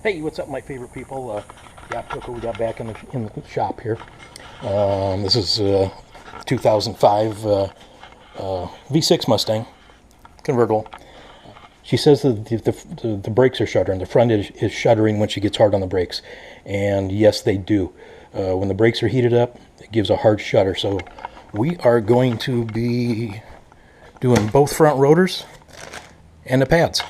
Hey, what's up, my favorite people? Yeah, look what we got back in the shop here. This is 2005 V6 Mustang convertible. She says that the brakes are shuddering. The front is shuddering when she gets hard on the brakes, and yes, they do. When the brakes are heated up, it gives a hard shudder. So we are going to be doing both front rotors and the pads.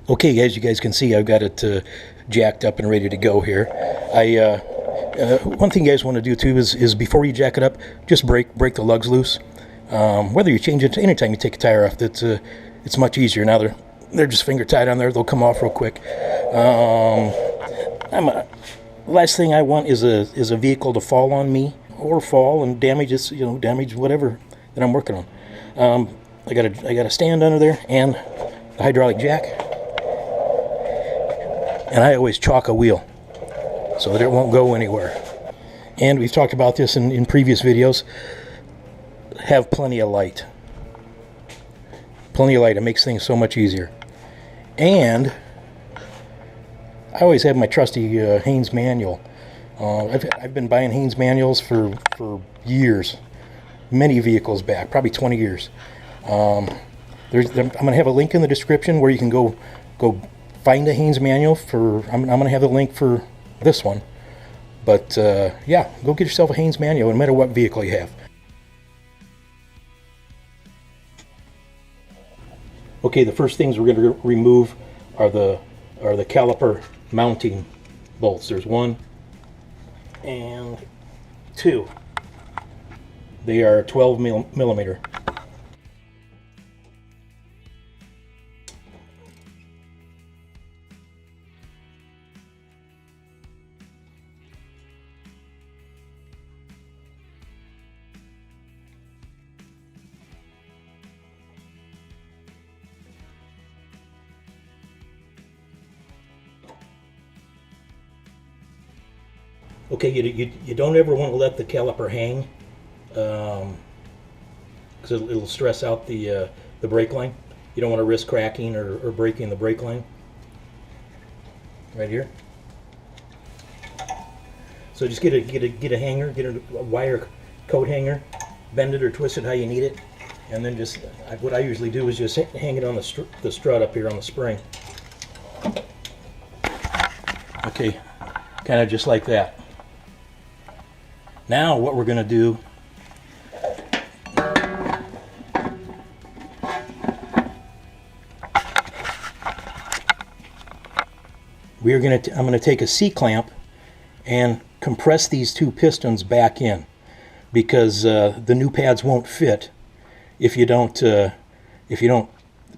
Okay, as you guys can see, I've got it jacked up and ready to go here. One thing you guys want to do too is before you jack it up, just break the lugs loose. Whether you change it, anytime you take a tire off, it's much easier. Now they're just finger tied on there; they'll come off real quick. Last thing I want is a vehicle to fall on me or fall and damage whatever that I'm working on. I got a stand under there and the hydraulic jack. And I always chalk a wheel so that it won't go anywhere. And we've talked about this in previous videos. Have plenty of light. Plenty of light. It makes things so much easier. And I always have my trusty Haynes manual. I've been buying Haynes manuals for years. Many vehicles back, probably 20 years. I'm going to have a link in the description where you can go find a Haynes manual I'm going to have the link for this one. But yeah, go get yourself a Haynes manual no matter what vehicle you have. Okay, the first things we're going to remove are the caliper mounting bolts. There's one and two. They are 12 millimeter. Okay, you don't ever want to let the caliper hang, because it'll stress out the brake line. You don't want to risk cracking or breaking the brake line. Right here. So just get a hanger, get a wire coat hanger, bend it or twist it how you need it, and then just what I usually do is just hang it on the strut up here on the spring. Okay, kind of just like that. Now what we're going to do, I'm going to take a C-clamp and compress these two pistons back in, because the new pads won't fit if you don't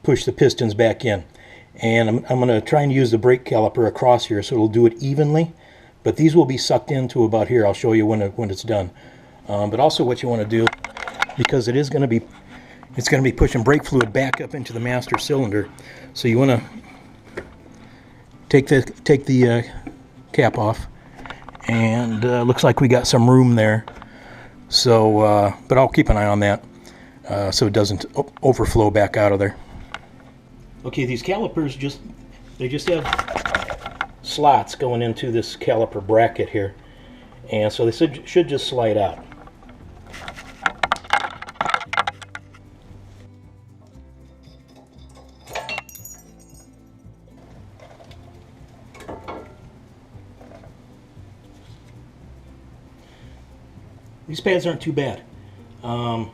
push the pistons back in. And I'm going to try and use the brake caliper across here so it'll do it evenly. But these will be sucked into about here. I'll show you when it's done. But also what you want to do, because it's going to be pushing brake fluid back up into the master cylinder. So you want to take the cap off, and looks like we got some room there. So, but I'll keep an eye on that so it doesn't overflow back out of there. Okay, these calipers just have slots going into this caliper bracket here, and so they should just slide out. These pads aren't too bad. I'm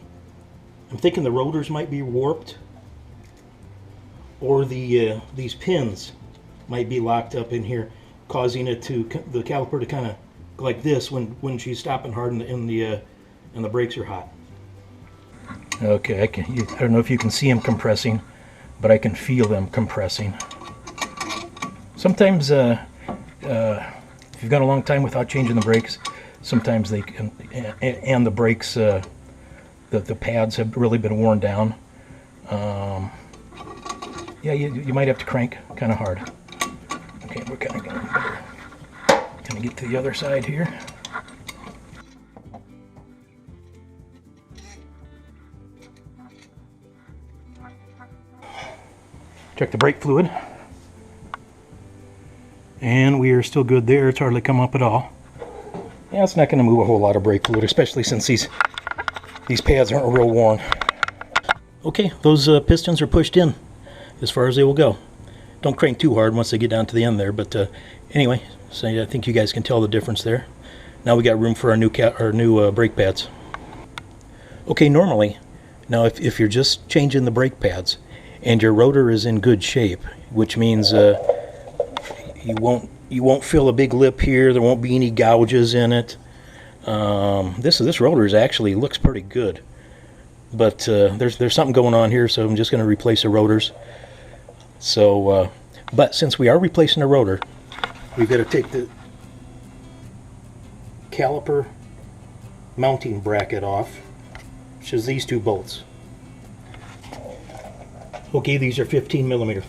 thinking the rotors might be warped, or these pins might be locked up in here, causing the caliper to kind of go like this when she's stopping hard and the brakes are hot. Okay, I don't know if you can see them compressing, but I can feel them compressing. Sometimes if you've gone a long time without changing the brakes, sometimes they can, and the brakes, the pads have really been worn down. Yeah, you might have to crank kind of hard. Okay, we're kind of going to get to the other side here. Check the brake fluid. And we are still good there. It's hardly come up at all. Yeah, it's not going to move a whole lot of brake fluid, especially since these pads aren't real worn. Okay, those pistons are pushed in as far as they will go. Don't crank too hard once they get down to the end there, but anyway, so I think you guys can tell the difference there. Now we got room for our new brake pads. Okay, normally, now if you're just changing the brake pads and your rotor is in good shape, which means you won't feel a big lip here. There won't be any gouges in it. This rotor actually looks pretty good, but there's something going on here, so I'm just going to replace the rotors. So, but since we are replacing the rotor, we've got to take the caliper mounting bracket off, which is these two bolts. Okay, these are 15 millimeter.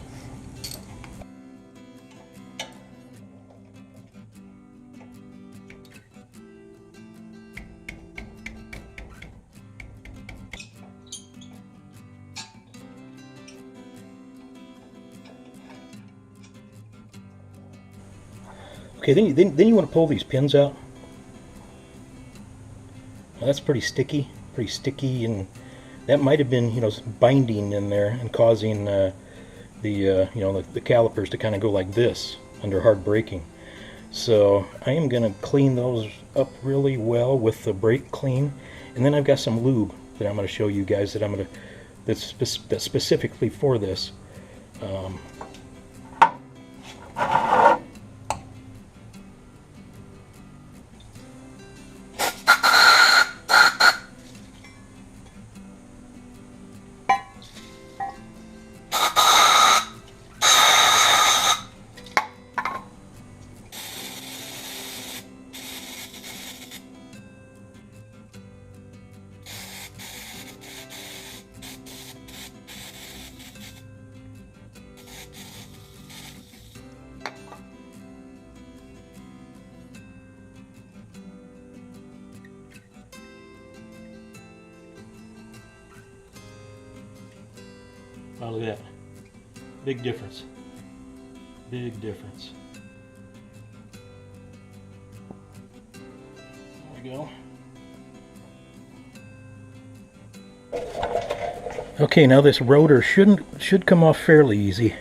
Okay, then you want to pull these pins out. Well, that's pretty sticky, and that might have been, binding in there and causing the calipers to kind of go like this under hard braking. So I am going to clean those up really well with the brake clean, and then I've got some lube that I'm going to show you guys that's specifically for this. Oh, look at that. Big difference. Big difference. There we go. Okay, now this rotor should come off fairly easy.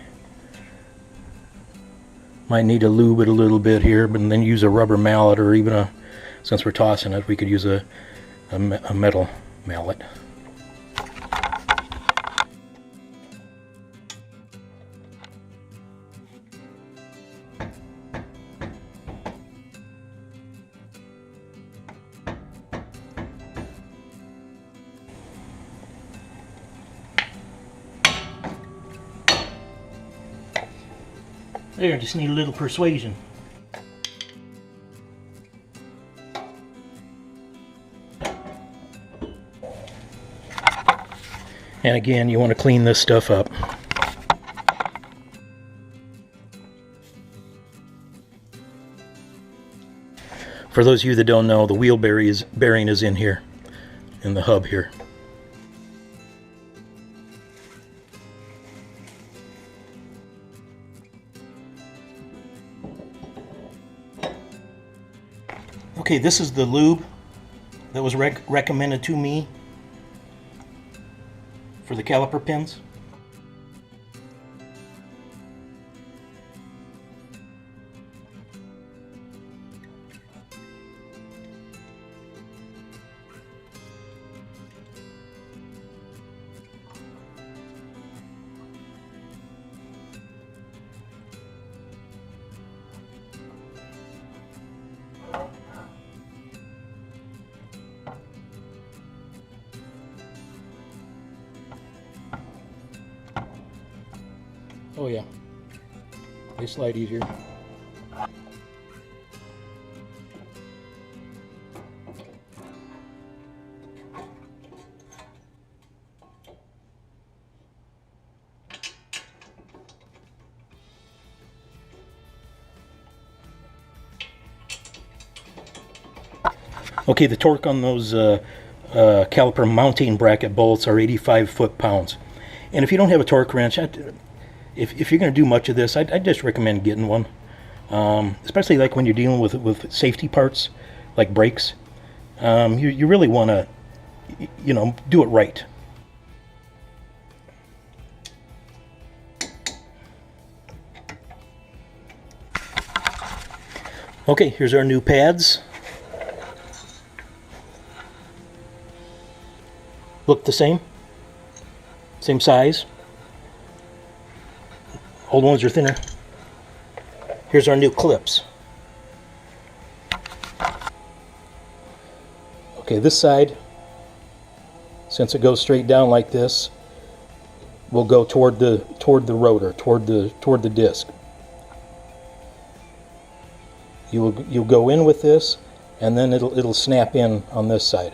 Might need to lube it a little bit here, but then use a rubber mallet, or even since we're tossing it, we could use a metal mallet. There, just need a little persuasion. And again, you want to clean this stuff up. For those of you that don't know, the wheel bearing is in here, in the hub here. Okay, this is the lube that was recommended to me for the caliper pins. Oh yeah, they slide easier. Okay, the torque on those caliper mounting bracket bolts are 85 foot-pounds. And if you don't have a torque wrench, if you're going to do much of this, I'd just recommend getting one, especially like when you're dealing with safety parts like brakes. You really want to, do it right. Okay, here's our new pads. Look the same size. Old ones are thinner. Here's our new clips. Okay, this side, since it goes straight down like this, will go toward the rotor, toward the disc. You'll go in with this, and then it'll snap in on this side.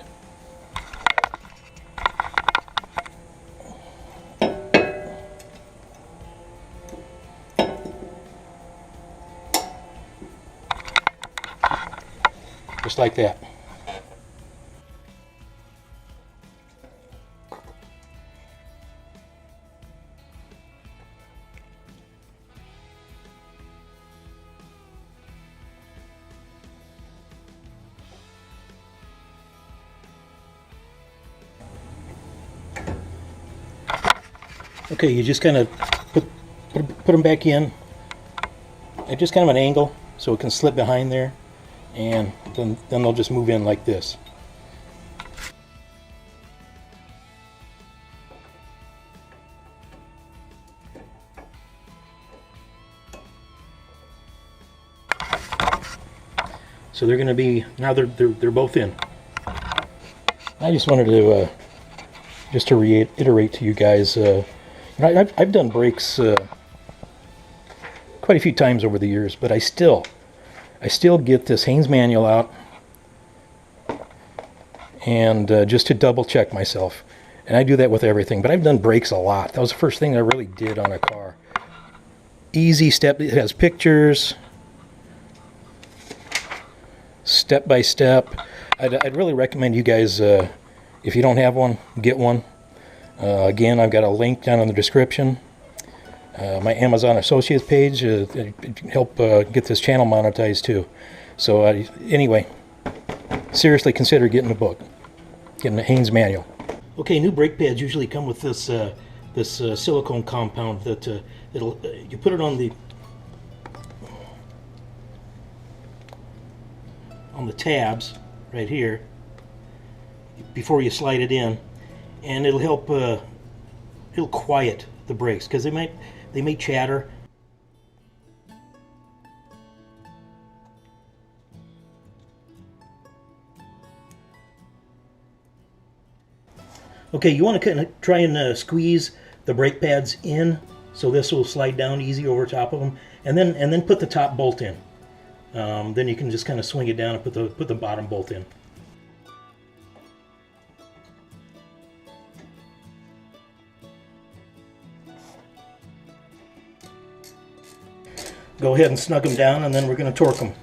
Just like that. Okay, you just kind of put them back in at just kind of an angle so it can slip behind there, and then they'll just move in like this. So they're going to be, now they're both in. I just wanted to just to reiterate to you guys, I've done brakes quite a few times over the years, but I still get this Haynes manual out and just to double check myself. And I do that with everything, but I've done brakes a lot. That was the first thing I really did on a car. Easy step, it has pictures, step by step. I'd really recommend you guys, if you don't have one, get one. Again, I've got a link down in the description. My Amazon Associates page help get this channel monetized too. So anyway, seriously consider getting the book, getting the Haynes manual. Okay, new brake pads usually come with this silicone compound that you put it on the tabs right here before you slide it in, and it'll help it'll quiet the brakes because they may chatter. Okay, you want to kind of try and squeeze the brake pads in so this will slide down easy over top of them, and then put the top bolt in. Then you can just kind of swing it down and put the bottom bolt in. Go ahead and snug them down, and then we're going to torque them.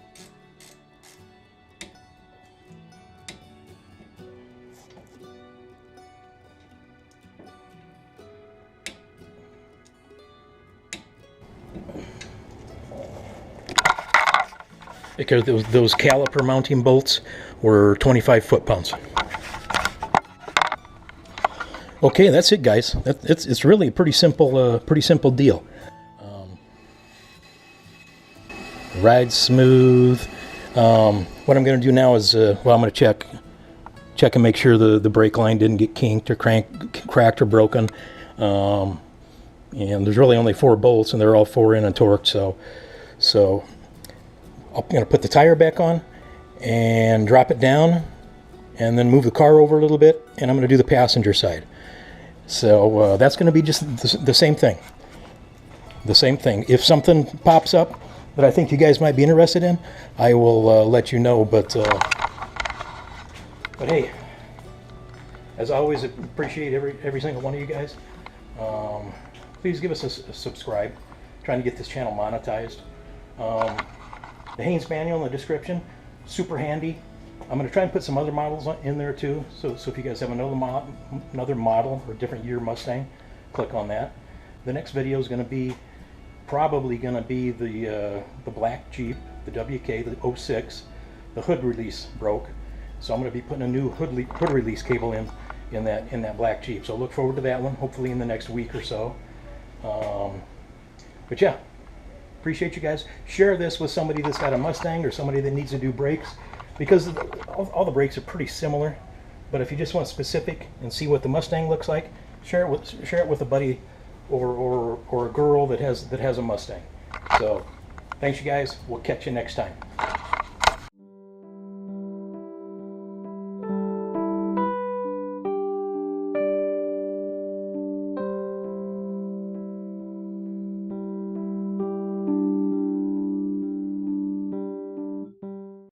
Because those caliper mounting bolts were 25 foot-pounds. Okay, that's it, guys. It's really a pretty simple deal. Rides smooth. What I'm going to do now is, I'm going to check and make sure the brake line didn't get kinked or cracked or broken. And there's really only 4 bolts, and they're all 4 in and torqued. So I'm going to put the tire back on and drop it down, and then move the car over a little bit, and I'm going to do the passenger side. So that's going to be just the same thing. The same thing. If something pops up that I think you guys might be interested in, I will let you know. But hey, as always, I appreciate every single one of you guys. Please give us a subscribe. I'm trying to get this channel monetized. The Haynes manual in the description, super handy. I'm going to try and put some other models in there too. So if you guys have another model or different year Mustang, click on that. The next video is going to be probably going to be the black Jeep, the WK, the 06. The hood release broke, so I'm going to be putting a new hood release cable in that black Jeep. So look forward to that one, hopefully in the next week or so. But yeah, appreciate you guys. Share this with somebody that's got a Mustang or somebody that needs to do brakes, because all the brakes are pretty similar. But if you just want specific and see what the Mustang looks like, share it with a buddy or a girl that has a Mustang. So thanks you guys. We'll catch you next time.